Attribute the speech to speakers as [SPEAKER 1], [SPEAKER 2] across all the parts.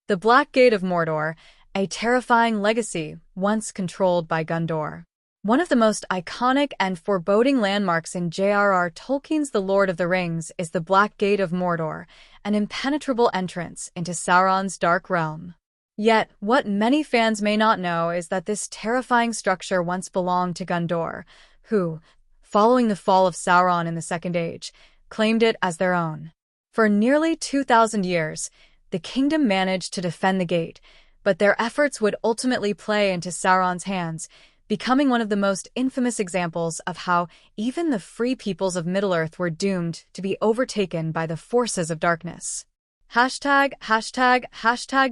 [SPEAKER 1] The Black Gate of Mordor, a terrifying legacy once controlled by Gondor. One of the most iconic and foreboding landmarks in J.R.R. Tolkien's The Lord of the Rings is the Black Gate of Mordor, an impenetrable entrance into Sauron's dark realm. Yet, what many fans may not know is that this terrifying structure once belonged to Gondor, who, following the fall of Sauron in the Second Age, claimed it as their own. For nearly 2,000 years, the kingdom managed to defend the gate, but their efforts would ultimately play into Sauron's hands, becoming one of the most infamous examples of how even the free peoples of Middle-earth were doomed to be overtaken by the forces of darkness.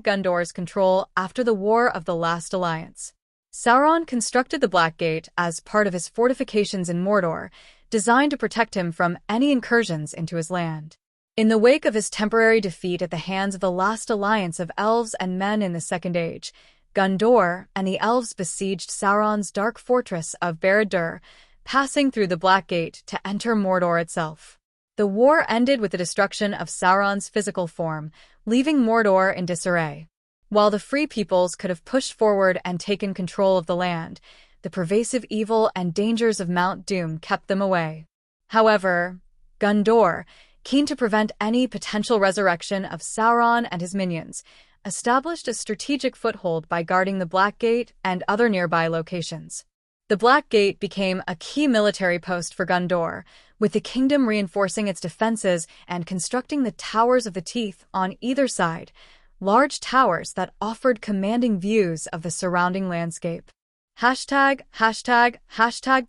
[SPEAKER 1] Gondor's control after the War of the Last Alliance. Sauron constructed the Black Gate as part of his fortifications in Mordor, designed to protect him from any incursions into his land. In the wake of his temporary defeat at the hands of the last alliance of elves and men in the Second Age, Gondor and the elves besieged Sauron's dark fortress of Barad-dûr, passing through the Black Gate to enter Mordor itself. The war ended with the destruction of Sauron's physical form, leaving Mordor in disarray. While the free peoples could have pushed forward and taken control of the land, the pervasive evil and dangers of Mount Doom kept them away. However, Gondor, keen to prevent any potential resurrection of Sauron and his minions, established a strategic foothold by guarding the Black Gate and other nearby locations. The Black Gate became a key military post for Gondor, with the kingdom reinforcing its defenses and constructing the Towers of the Teeth on either side, large towers that offered commanding views of the surrounding landscape. The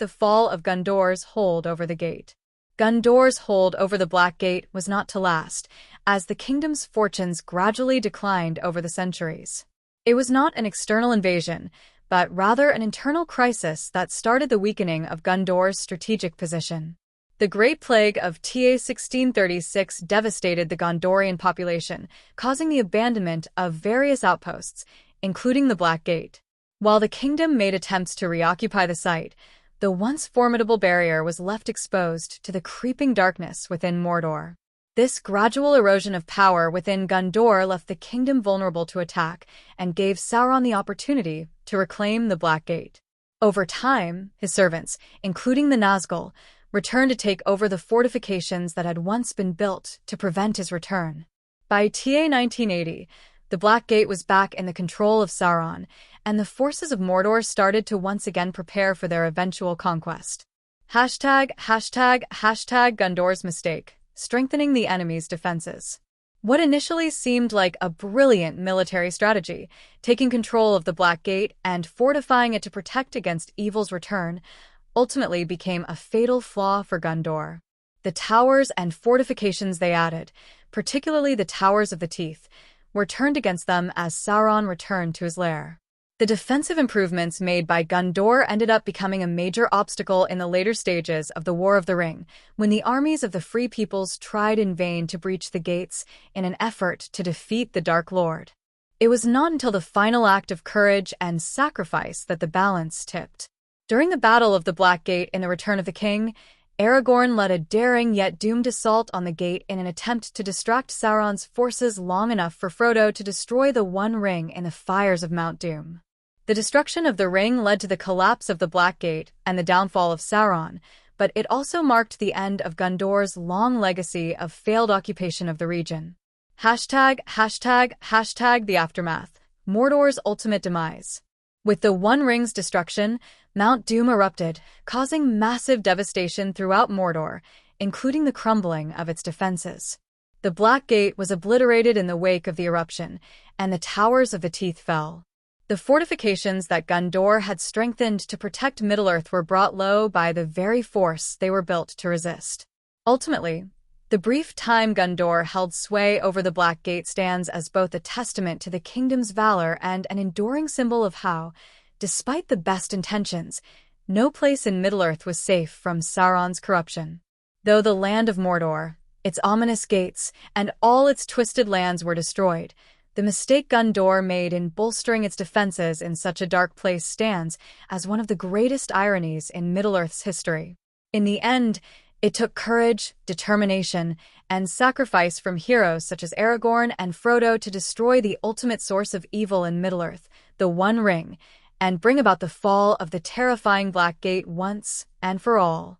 [SPEAKER 1] fall of Gondor's hold over the gate. Gondor's hold over the Black Gate was not to last, as the kingdom's fortunes gradually declined over the centuries. It was not an external invasion, but rather an internal crisis that started the weakening of Gondor's strategic position. The Great Plague of Ta 1636 devastated the Gondorian population, causing the abandonment of various outposts, including the Black Gate. While the kingdom made attempts to reoccupy the site, the once formidable barrier was left exposed to the creeping darkness within Mordor. This gradual erosion of power within Gondor left the kingdom vulnerable to attack and gave Sauron the opportunity to reclaim the Black Gate. Over time, his servants, including the Nazgul, returned to take over the fortifications that had once been built to prevent his return. By Ta 1980, the Black Gate was back in the control of Sauron, and the forces of Mordor started to once again prepare for their eventual conquest. Gondor's mistake, strengthening the enemy's defenses. What initially seemed like a brilliant military strategy, taking control of the Black Gate and fortifying it to protect against evil's return, ultimately became a fatal flaw for Gondor. The towers and fortifications they added, particularly the Towers of the Teeth, were turned against them as Sauron returned to his lair. The defensive improvements made by Gondor ended up becoming a major obstacle in the later stages of the War of the Ring, when the armies of the Free Peoples tried in vain to breach the gates in an effort to defeat the Dark Lord. It was not until the final act of courage and sacrifice that the balance tipped. During the Battle of the Black Gate in The Return of the King, Aragorn led a daring yet doomed assault on the gate in an attempt to distract Sauron's forces long enough for Frodo to destroy the One Ring in the fires of Mount Doom. The destruction of the ring led to the collapse of the Black Gate and the downfall of Sauron, but it also marked the end of Gondor's long legacy of failed occupation of the region. The aftermath. Mordor's ultimate demise. With the One Ring's destruction, Mount Doom erupted, causing massive devastation throughout Mordor, including the crumbling of its defenses. The Black Gate was obliterated in the wake of the eruption, and the Towers of the Teeth fell. The fortifications that Gondor had strengthened to protect Middle-earth were brought low by the very force they were built to resist. Ultimately, the brief time Gondor held sway over the Black Gate stands as both a testament to the kingdom's valor and an enduring symbol of how, despite the best intentions, no place in Middle-earth was safe from Sauron's corruption. Though the land of Mordor, its ominous gates, and all its twisted lands were destroyed, the mistake Gondor made in bolstering its defenses in such a dark place stands as one of the greatest ironies in Middle-earth's history. In the end, It took courage, determination, and sacrifice from heroes such as Aragorn and Frodo to destroy the ultimate source of evil in Middle-earth, the One Ring, and bring about the fall of the terrifying Black Gate once and for all.